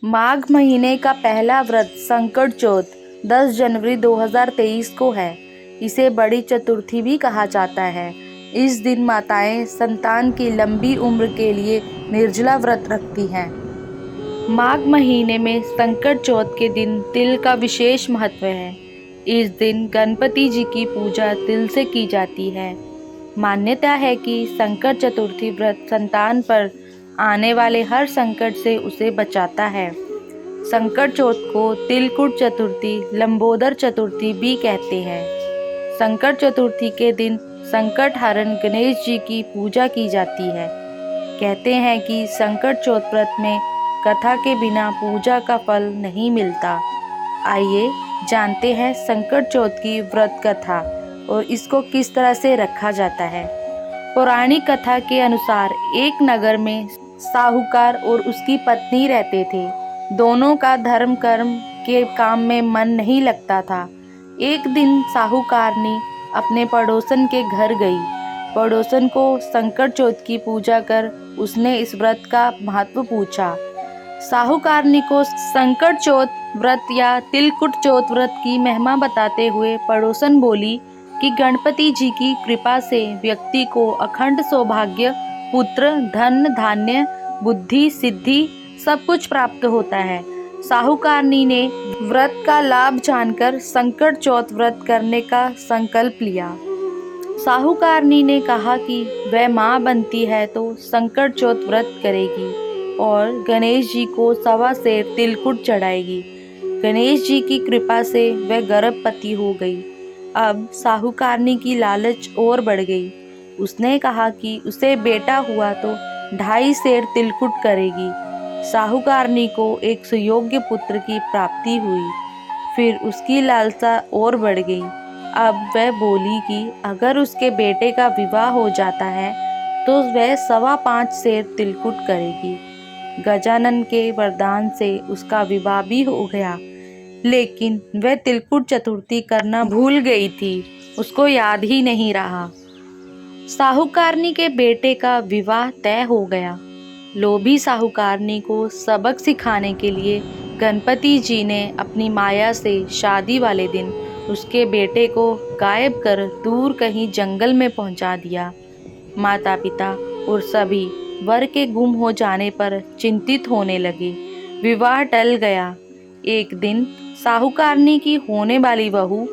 माघ महीने का पहला व्रत संकट चौथ 10 जनवरी 2023 को है। इसे बड़ी चतुर्थी भी कहा जाता है। इस दिन माताएं संतान की लंबी उम्र के लिए निर्जला व्रत रखती हैं। माघ महीने में संकट चौथ के दिन तिल का विशेष महत्व है। इस दिन गणपति जी की पूजा तिल से की जाती है। मान्यता है कि संकट चतुर्थी व्रत संतान पर आने वाले हर संकट से उसे बचाता है। संकट चौथ को तिलकुट चतुर्थी, लंबोदर चतुर्थी भी कहते हैं। संकट चतुर्थी के दिन संकट हरण गणेश जी की पूजा की जाती है। कहते हैं कि संकट चौथ व्रत में कथा के बिना पूजा का फल नहीं मिलता। आइए जानते हैं संकट चौथ की व्रत कथा और इसको किस तरह से रखा जाता है। पौराणिक कथा के अनुसार एक नगर में साहूकार और उसकी पत्नी रहते थे। दोनों का धर्म कर्म के काम में मन नहीं लगता था। एक दिन साहूकारनी अपने पड़ोसन के घर गई। पड़ोसन को संकट चौथ की पूजा कर उसने इस व्रत का महत्व पूछा। साहूकारनी को संकट चौथ व्रत या तिलकुट चौथ व्रत की महिमा बताते हुए पड़ोसन बोली कि गणपति जी की कृपा से व्यक्ति को अखंड सौभाग्य, पुत्र, धन, धान्य, बुद्धि, सिद्धि सब कुछ प्राप्त होता है। साहूकारनी ने व्रत का लाभ जानकर संकट चौथ व्रत करने का संकल्प लिया। साहूकारनी ने कहा कि वह माँ बनती है तो संकट चौथ व्रत करेगी और गणेश जी को 1.25 सेर तिलकुट चढ़ाएगी। गणेश जी की कृपा से वह गर्भवती हो गई। अब साहूकारनी की लालच और बढ़ गई। उसने कहा कि उसे बेटा हुआ तो 2.5 सेर तिलकुट करेगी। साहूकारनी को एक सुयोग्य पुत्र की प्राप्ति हुई। फिर उसकी लालसा और बढ़ गई। अब वह बोली कि अगर उसके बेटे का विवाह हो जाता है तो वह 5.25 सेर तिलकुट करेगी। गजानन के वरदान से उसका विवाह भी हो गया, लेकिन वह तिलकुट चतुर्थी करना भूल गई थी। उसको याद ही नहीं रहा। साहूकारनी के बेटे का विवाह तय हो गया। लोभी साहूकारनी को सबक सिखाने के लिए गणपति जी ने अपनी माया से शादी वाले दिन उसके बेटे को गायब कर दूर कहीं जंगल में पहुंचा दिया। माता पिता और सभी वर के गुम हो जाने पर चिंतित होने लगे। विवाह टल गया। एक दिन साहूकारनी की होने वाली बहू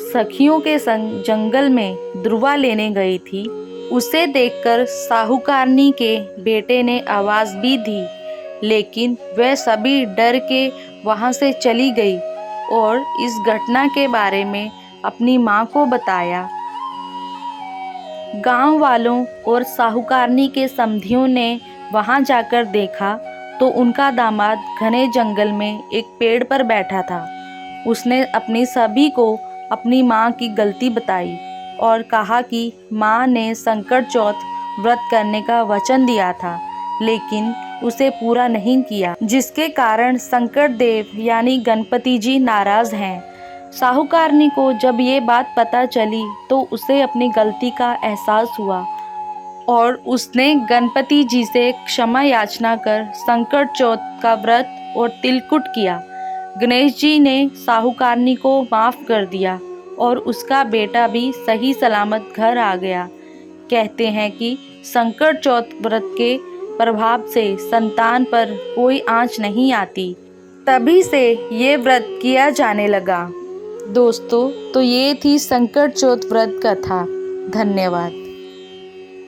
सखियों के संग जंगल में ध्रुवा लेने गई थी। उसे देखकर साहूकारनी के बेटे ने आवाज भी दी, लेकिन वह सभी डर के वहां से चली गई और इस घटना के बारे में अपनी माँ को बताया। गांव वालों और साहूकारनी के समधियों ने वहां जाकर देखा तो उनका दामाद घने जंगल में एक पेड़ पर बैठा था। उसने अपनी सभी को अपनी माँ की गलती बताई और कहा कि माँ ने संकट चौथ व्रत करने का वचन दिया था, लेकिन उसे पूरा नहीं किया, जिसके कारण संकट देव यानी गणपति जी नाराज हैं। साहूकारनी को जब ये बात पता चली तो उसे अपनी गलती का एहसास हुआ और उसने गणपति जी से क्षमा याचना कर संकट चौथ का व्रत और तिलकुट किया। गणेश जी ने साहूकारनी को माफ़ कर दिया और उसका बेटा भी सही सलामत घर आ गया। कहते हैं कि संकट चौथ व्रत के प्रभाव से संतान पर कोई आँच नहीं आती। तभी से ये व्रत किया जाने लगा। दोस्तों, तो ये थी संकट चौथ व्रत कथा। धन्यवाद।